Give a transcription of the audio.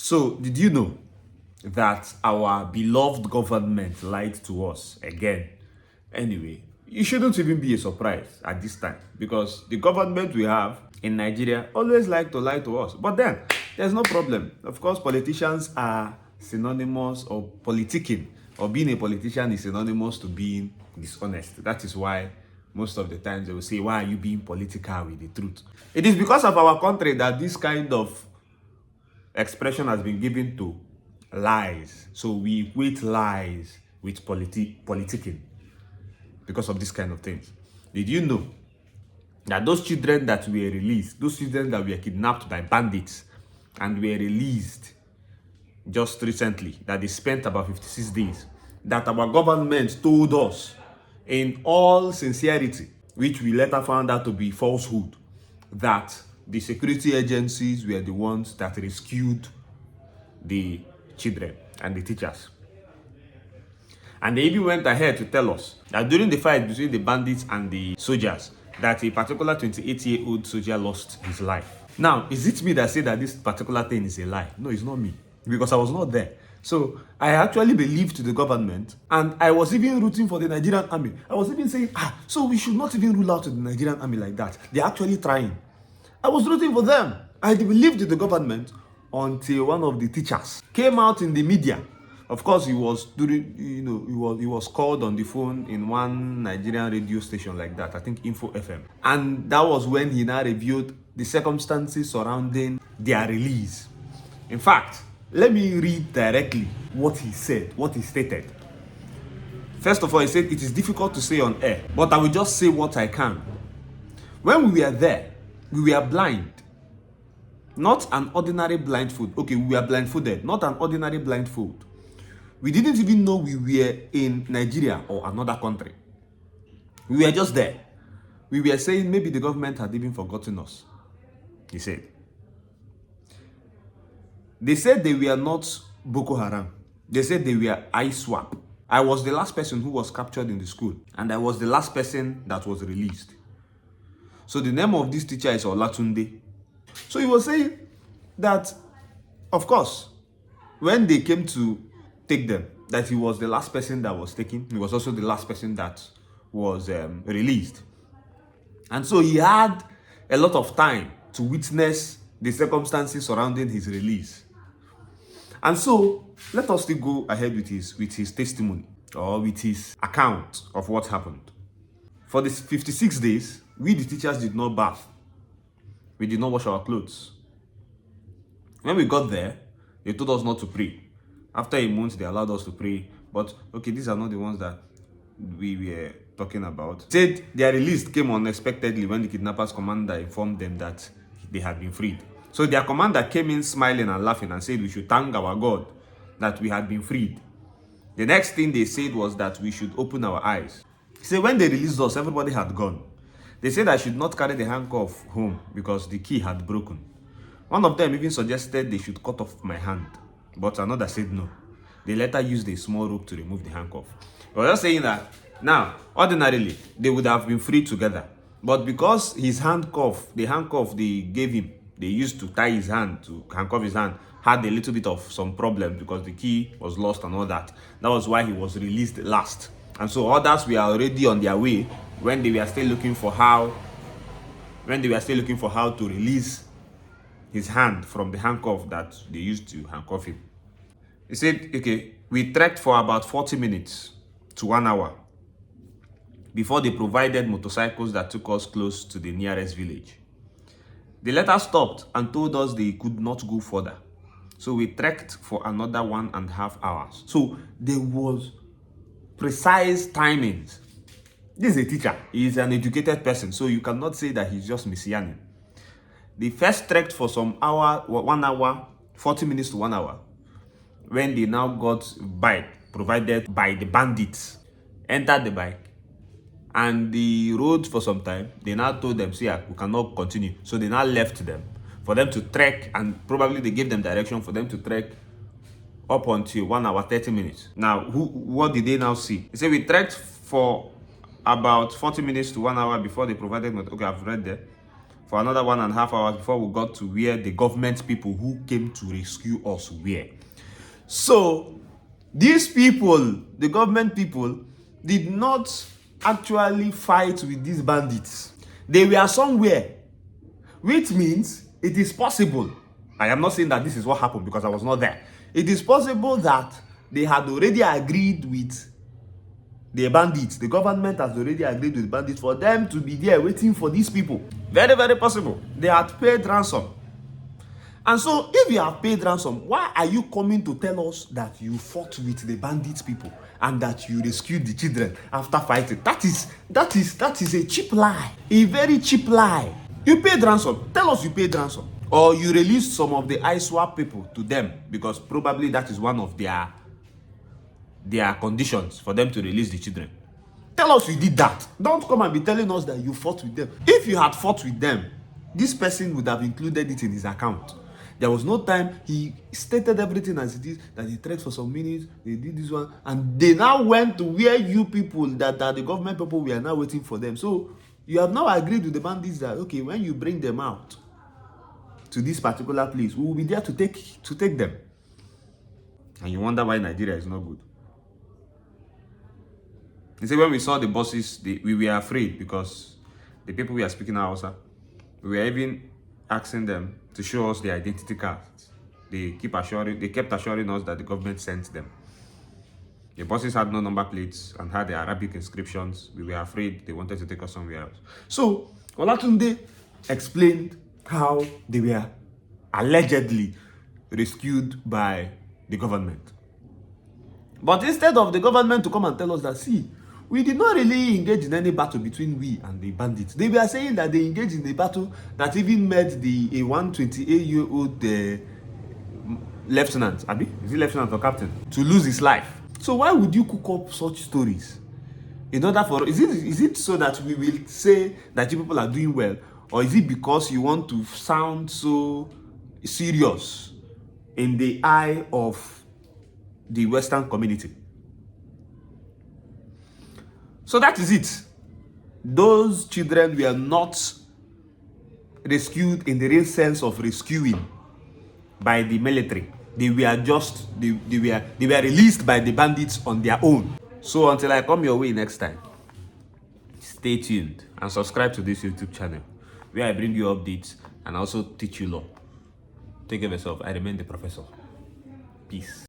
So, did you know that our beloved government lied to us again? Anyway, it shouldn't even be a surprise at this time because the government we have in Nigeria always like to lie to us. But then, there's no problem. Of course, politicians are synonymous, or politicking, or being a politician is synonymous to being dishonest. That is why most of the times they will say, why are you being political with the truth? It is because of our country that this kind of expression has been given to lies. So we equate lies with politicking because of this kind of things. Did you know that those children that were released, those children that were kidnapped by bandits and were released just recently, that they spent about 56 days, that our government told us in all sincerity, which we later found out to be falsehood, that the security agencies were the ones that rescued the children and the teachers. And they even went ahead to tell us that during the fight between the bandits and the soldiers, that a particular 28-year-old soldier lost his life. Now, is it me that say that this particular thing is a lie? No, it's not me, because I was not there. So I actually believed the government, and I was even rooting for the Nigerian army. I was even saying, so we should not even rule out the Nigerian army like that. They're actually trying. I was rooting for them. I believed in the government until one of the teachers came out in the media. Of course, he was called on the phone in one Nigerian radio station like that, I think Info FM. And that was when he now revealed the circumstances surrounding their release. In fact, let me read directly what he said, what he stated. First of all, he said, it is difficult to say on air, but I will just say what I can. When we were there, we were blind. Not an ordinary blindfold. Okay, we were blindfolded, not an ordinary blindfold. We didn't even know we were in Nigeria or another country. We were just there. We were saying maybe the government had even forgotten us, he said. They said they were not Boko Haram. They said they were ISWAP. I was the last person who was captured in the school, and I was the last person that was released. So the name of this teacher is Olatunde. So he was saying that, of course, when they came to take them, that he was the last person that was taken. He was also the last person that was released. And so he had a lot of time to witness the circumstances surrounding his release. And so let us still go ahead with his testimony, or with his account of what happened. For these 56 days, we the teachers did not bath. We did not wash our clothes. When we got there, they told us not to pray. After a month, they allowed us to pray. But, okay, these are not the ones that we were talking about. Said their release came unexpectedly when the kidnappers' commander informed them that they had been freed. So their commander came in smiling and laughing and said we should thank our God that we had been freed. The next thing they said was that we should open our eyes. He said when they released us, everybody had gone. They said I should not carry the handcuff home because the key had broken. One of them even suggested they should cut off my hand, but another said no. They later used a small rope to remove the handcuff. I was just saying that now, ordinarily, they would have been free together. But because his handcuff, the handcuff they gave him, they used to tie his hand, to handcuff his hand, had a little bit of some problem because the key was lost and all that. That was why he was released last. And so others were already on their way when they were still looking for how to release his hand from the handcuff that they used to handcuff him. He said, okay, we trekked for about 40 minutes to 1 hour before they provided motorcycles that took us close to the nearest village. They later stopped and told us they could not go further. So we trekked for another 1.5 hours. So there was precise timings. This is a teacher. He is an educated person, so you cannot say that he's just messianic. They first trekked for some hour, 1 hour, 40 minutes to 1 hour. When they now got bike provided by the bandits, entered the bike, and they rode for some time. They now told them, see, we cannot continue. So they now left them for them to trek, and probably they gave them direction for them to trek up until 1 hour, 30 minutes. Now, what did they now see? They said we trekked for about 40 minutes to 1 hour before they provided, okay, I've read there. for another 1.5 hours before we got to where the government people who came to rescue us were. So these people, the government people, did not actually fight with these bandits. They were somewhere, which means it is possible. I am not saying that this is what happened because I was not there. It is possible that they had already agreed with the bandits. The government has already agreed with bandits for them to be there waiting for these people. Very, very possible. They had paid ransom. And so, if you have paid ransom, why are you coming to tell us that you fought with the bandits people and that you rescued the children after fighting? That is a cheap lie. A very cheap lie. You paid ransom. Tell us you paid ransom. Or you released some of the ISWAP people to them because probably that is one of their conditions for them to release the children. Tell us you did that. Don't come and be telling us that you fought with them. If you had fought with them, this person would have included it in his account. There was no time. He stated everything as it is, that he tried for some minutes, they did this one, and they now went to where you people, that are the government people, we are now waiting for them. So you have now agreed with the bandits that, okay, when you bring them out to this particular place, we will be there to take them. And you wonder why Nigeria is not good. You see, when we saw the buses, we were afraid because the people we are speaking Hausa, we were even asking them to show us their identity cards. They kept assuring us that the government sent them. The buses had no number plates and had the Arabic inscriptions. We were afraid they wanted to take us somewhere else. So Olatunde explained how they were allegedly rescued by the government. But instead of the government to come and tell us that, see, we did not really engage in any battle between we and the bandits. They were saying that they engaged in a battle that even made a 128-year-old lieutenant, Abi? Is he lieutenant or captain? To lose his life. So why would you cook up such stories? In order for, is it so that we will say that you people are doing well? Or is it because you want to sound so serious in the eye of the Western community? So that is it. Those children were not rescued in the real sense of rescuing by the military. They were released by the bandits on their own. So until I come your way next time, stay tuned and subscribe to this YouTube channel where I bring you updates and also teach you law. Take care of yourself. I remain the professor. Peace.